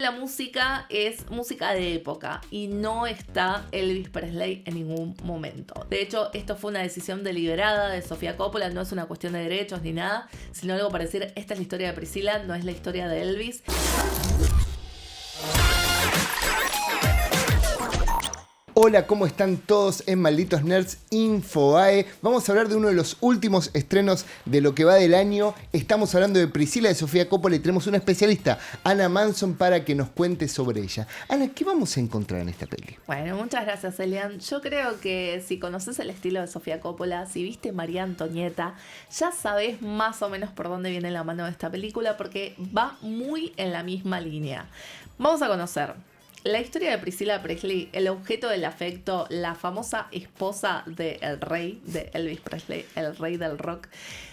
La música es música de época y no está Elvis Presley en ningún momento. De hecho, esto fue una decisión deliberada de Sofía Coppola, no es una cuestión de derechos ni nada, sino algo para decir, esta es la historia de Priscila, no es la historia de Elvis. Hola, ¿cómo están todos en Malditos Nerds Infobae? Vamos a hablar de uno de los últimos estrenos de lo que va del año. Estamos hablando de Priscila de Sofía Coppola y tenemos una especialista, Ana Manson, para que nos cuente sobre ella. Ana, ¿qué vamos a encontrar en esta peli? Bueno, muchas gracias, Elian. Yo creo que si conoces el estilo de Sofía Coppola, si viste María Antonieta, ya sabés más o menos por dónde viene la mano de esta película porque va muy en la misma línea. Vamos a conocer la historia de Priscilla Presley, el objeto del afecto, la famosa esposa del rey, de Elvis Presley, el rey del rock,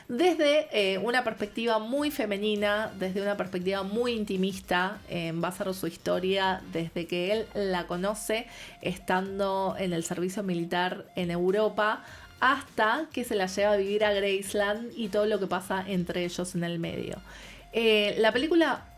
desde una perspectiva muy femenina, desde una perspectiva muy intimista, va a ser su historia desde que él la conoce estando en el servicio militar en Europa, hasta que se la lleva a vivir a Graceland y todo lo que pasa entre ellos en el medio. La película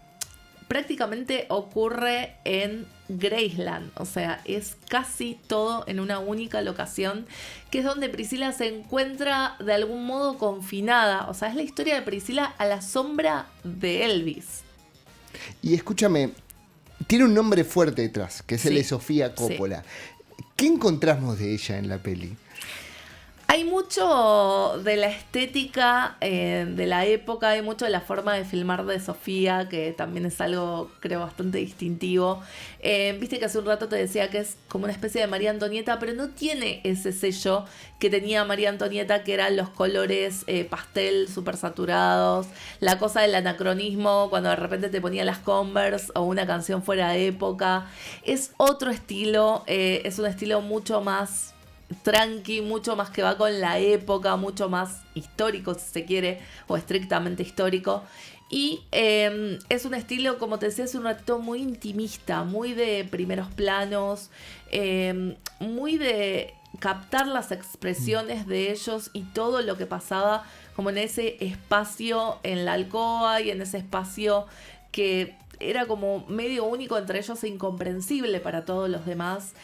prácticamente ocurre en Graceland, o sea, es casi todo en una única locación, que es donde Priscilla se encuentra de algún modo confinada, o sea, es la historia de Priscilla a la sombra de Elvis. Y escúchame, tiene un nombre fuerte detrás, que es el de Sofía Coppola. Sí. ¿Qué encontramos de ella en la peli? Hay mucho de la estética de la época, hay mucho de la forma de filmar de Sofía, que también es algo, creo, bastante distintivo. Viste que hace un rato te decía que es como una especie de María Antonieta, pero no tiene ese sello que tenía María Antonieta, que eran los colores pastel súper saturados, la cosa del anacronismo, cuando de repente te ponía las Converse o una canción fuera de época. Es otro estilo, es un estilo mucho más tranqui, mucho más que va con la época, mucho más histórico si se quiere, o estrictamente histórico. Y es un estilo, como te decía hace un ratito, muy intimista, muy de primeros planos, muy de captar las expresiones de ellos y todo lo que pasaba como en ese espacio en la alcoba y en ese espacio que era como medio único entre ellos e incomprensible para todos los demás.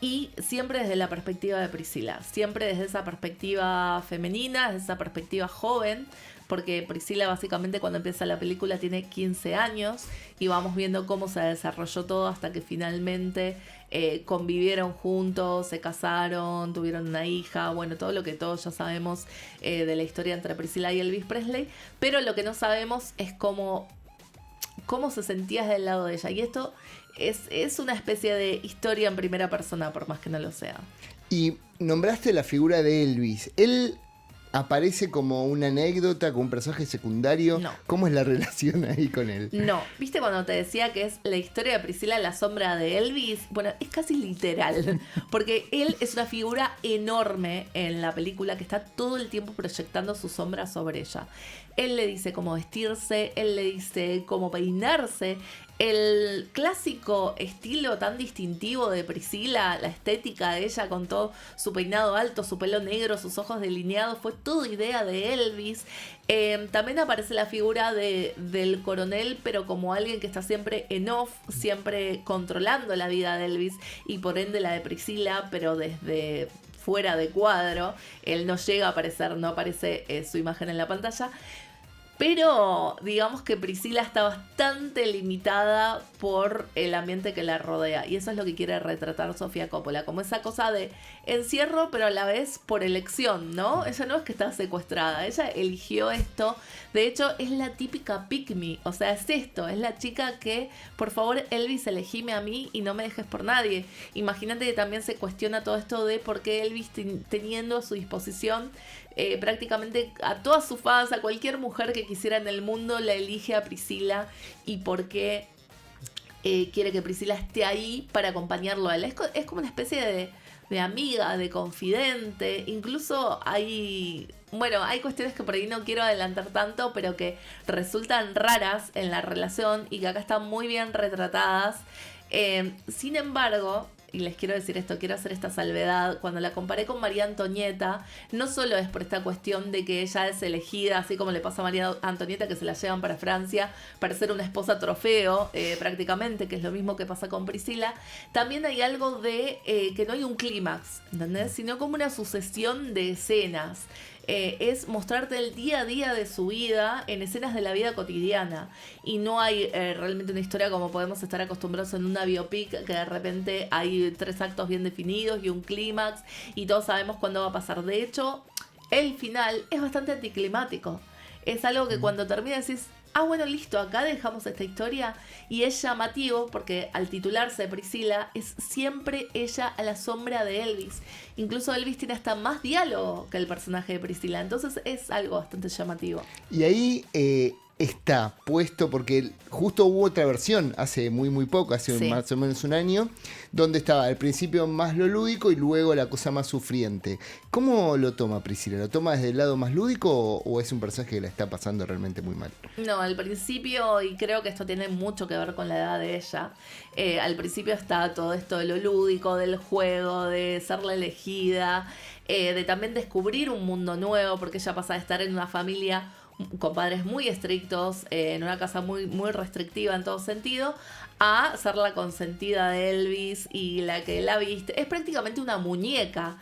Y siempre desde la perspectiva de Priscilla, siempre desde esa perspectiva femenina, desde esa perspectiva joven, porque Priscilla básicamente cuando empieza la película tiene 15 años y vamos viendo cómo se desarrolló todo hasta que finalmente convivieron juntos, se casaron, tuvieron una hija, bueno, todo lo que todos ya sabemos de la historia entre Priscilla y Elvis Presley, pero lo que no sabemos es cómo se sentía del lado de ella. Y esto es una especie de historia en primera persona, por más que no lo sea. Y nombraste la figura de Elvis. ¿Él aparece como una anécdota, como un personaje secundario? No. ¿Cómo es la relación ahí con él? No. ¿Viste cuando te decía que es la historia de Priscilla, la sombra de Elvis? Bueno, es casi literal, porque él es una figura enorme en la película que está todo el tiempo proyectando su sombra sobre ella. Él le dice cómo vestirse, él le dice cómo peinarse. El clásico estilo tan distintivo de Priscilla, la estética de ella con todo su peinado alto, su pelo negro, sus ojos delineados, fue toda idea de Elvis. También aparece la figura del coronel, pero como alguien que está siempre en off, siempre controlando la vida de Elvis y por ende la de Priscilla, pero desde fuera de cuadro. Él no llega a aparecer, no aparece su imagen en la pantalla. Pero digamos que Priscilla está bastante limitada por el ambiente que la rodea. Y eso es lo que quiere retratar Sofía Coppola. Como esa cosa de encierro, pero a la vez por elección, ¿no? Ella no es que está secuestrada. Ella eligió esto. De hecho, es la típica pick me. O sea, es esto. Es la chica que, por favor, Elvis, elegime a mí y no me dejes por nadie. Imagínate que también se cuestiona todo esto de por qué Elvis teniendo a su disposición prácticamente a todas sus fans, a cualquier mujer que quisiera en el mundo, la elige a Priscilla y por qué quiere que Priscilla esté ahí para acompañarlo a él. Es como una especie de amiga, de confidente. Incluso hay cuestiones que por ahí no quiero adelantar tanto, pero que resultan raras en la relación y que acá están muy bien retratadas. Sin embargo, y les quiero decir esto, quiero hacer esta salvedad, cuando la comparé con María Antonieta, no solo es por esta cuestión de que ella es elegida, así como le pasa a María Antonieta, que se la llevan para Francia para ser una esposa trofeo, prácticamente, que es lo mismo que pasa con Priscila. También hay algo de que no hay un clímax, ¿entendés? Sino como una sucesión de escenas. Es mostrarte el día a día de su vida en escenas de la vida cotidiana, y no hay realmente una historia como podemos estar acostumbrados en una biopic, que de repente hay 3 actos bien definidos y un clímax y todos sabemos cuándo va a pasar. De hecho, el final es bastante anticlimático, es algo que cuando termina decís, bueno, listo, acá dejamos esta historia. Y es llamativo porque al titularse Priscila, es siempre ella a la sombra de Elvis. Incluso Elvis tiene hasta más diálogo que el personaje de Priscila. Entonces es algo bastante llamativo. Y ahí está puesto, porque justo hubo otra versión hace muy poco, hace más o menos un año, donde estaba al principio más lo lúdico y luego la cosa más sufriente. ¿Cómo lo toma Priscila? ¿Lo toma desde el lado más lúdico o es un personaje que la está pasando realmente muy mal? No, al principio, y creo que esto tiene mucho que ver con la edad de ella, al principio está todo esto de lo lúdico, del juego, de ser la elegida, de también descubrir un mundo nuevo, porque ella pasa de estar en una familia con padres muy estrictos, en una casa muy restrictiva en todo sentido, a ser la consentida de Elvis y la que la viste. Es prácticamente una muñeca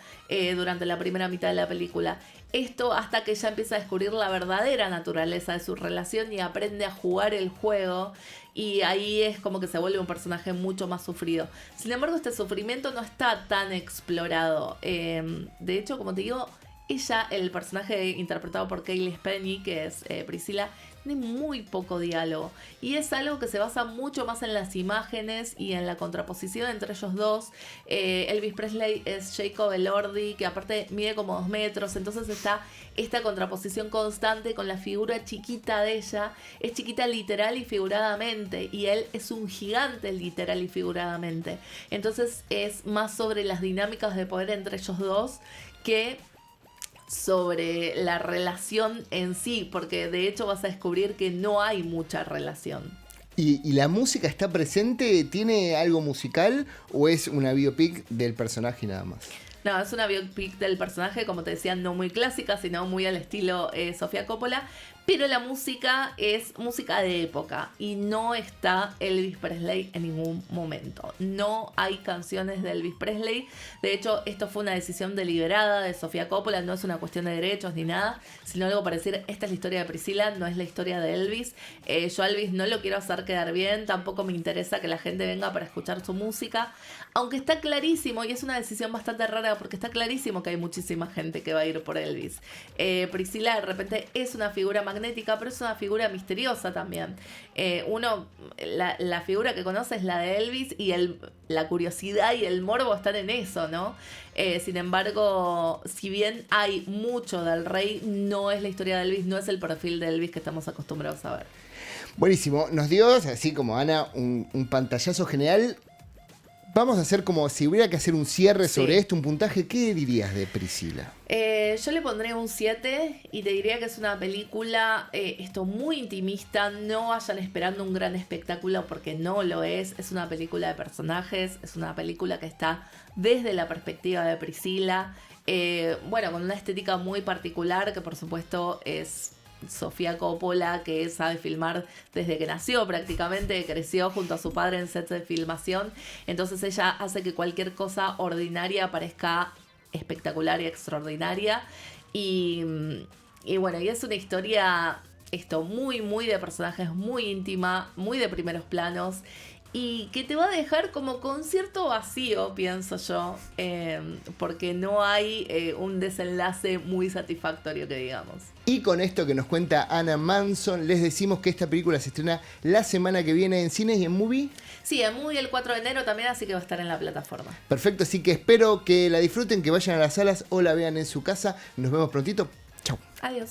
durante la primera mitad de la película. Esto hasta que ella empieza a descubrir la verdadera naturaleza de su relación y aprende a jugar el juego, y ahí es como que se vuelve un personaje mucho más sufrido. Sin embargo, este sufrimiento no está tan explorado. De hecho, como te digo, ella, el personaje interpretado por Cailee Spaeny, que es Priscila, tiene muy poco diálogo. Y es algo que se basa mucho más en las imágenes y en la contraposición entre ellos dos. Elvis Presley es Jacob Elordi, que aparte mide como 2 metros. Entonces está esta contraposición constante con la figura chiquita de ella. Es chiquita literal y figuradamente. Y él es un gigante literal y figuradamente. Entonces es más sobre las dinámicas de poder entre ellos dos que sobre la relación en sí, porque de hecho vas a descubrir que no hay mucha relación. ¿Y la música está presente? ¿Tiene algo musical o es una biopic del personaje nada más? No, es una biopic del personaje, como te decía, no muy clásica, sino muy al estilo Sofía Coppola. Pero la música es música de época y no está Elvis Presley en ningún momento. No hay canciones de Elvis Presley. De hecho, esto fue una decisión deliberada de Sofía Coppola. No es una cuestión de derechos ni nada, sino algo para decir, esta es la historia de Priscila, no es la historia de Elvis. Yo a Elvis no lo quiero hacer quedar bien. Tampoco me interesa que la gente venga para escuchar su música. Aunque está clarísimo, y es una decisión bastante rara porque está clarísimo que hay muchísima gente que va a ir por Elvis. Priscila de repente es una figura magnética, pero es una figura misteriosa también. La figura que conoce es la de Elvis, y la curiosidad y el morbo están en eso, ¿no? Sin embargo, si bien hay mucho del rey, no es la historia de Elvis, no es el perfil de Elvis que estamos acostumbrados a ver. Buenísimo, nos dio, así como Ana, un pantallazo general. Vamos a hacer como si hubiera que hacer un cierre sobre esto, un puntaje. ¿Qué dirías de Priscila? Yo le pondré un 7 y te diría que es una película muy intimista. No vayan esperando un gran espectáculo porque no lo es. Es una película de personajes, es una película que está desde la perspectiva de Priscila. Con una estética muy particular que por supuesto es Sofía Coppola, que sabe filmar desde que nació prácticamente, creció junto a su padre en sets de filmación. Entonces ella hace que cualquier cosa ordinaria parezca espectacular y extraordinaria. Y es una historia muy de personajes, muy íntima, muy de primeros planos, y que te va a dejar como con cierto vacío, pienso yo, porque no hay un desenlace muy satisfactorio que digamos. Y con esto que nos cuenta Ana Manson, les decimos que esta película se estrena la semana que viene en cines y en Movie. Sí, en Movie el 4 de enero también, así que va a estar en la plataforma. Perfecto, así que espero que la disfruten, que vayan a las salas o la vean en su casa. Nos vemos prontito. Chau. Adiós.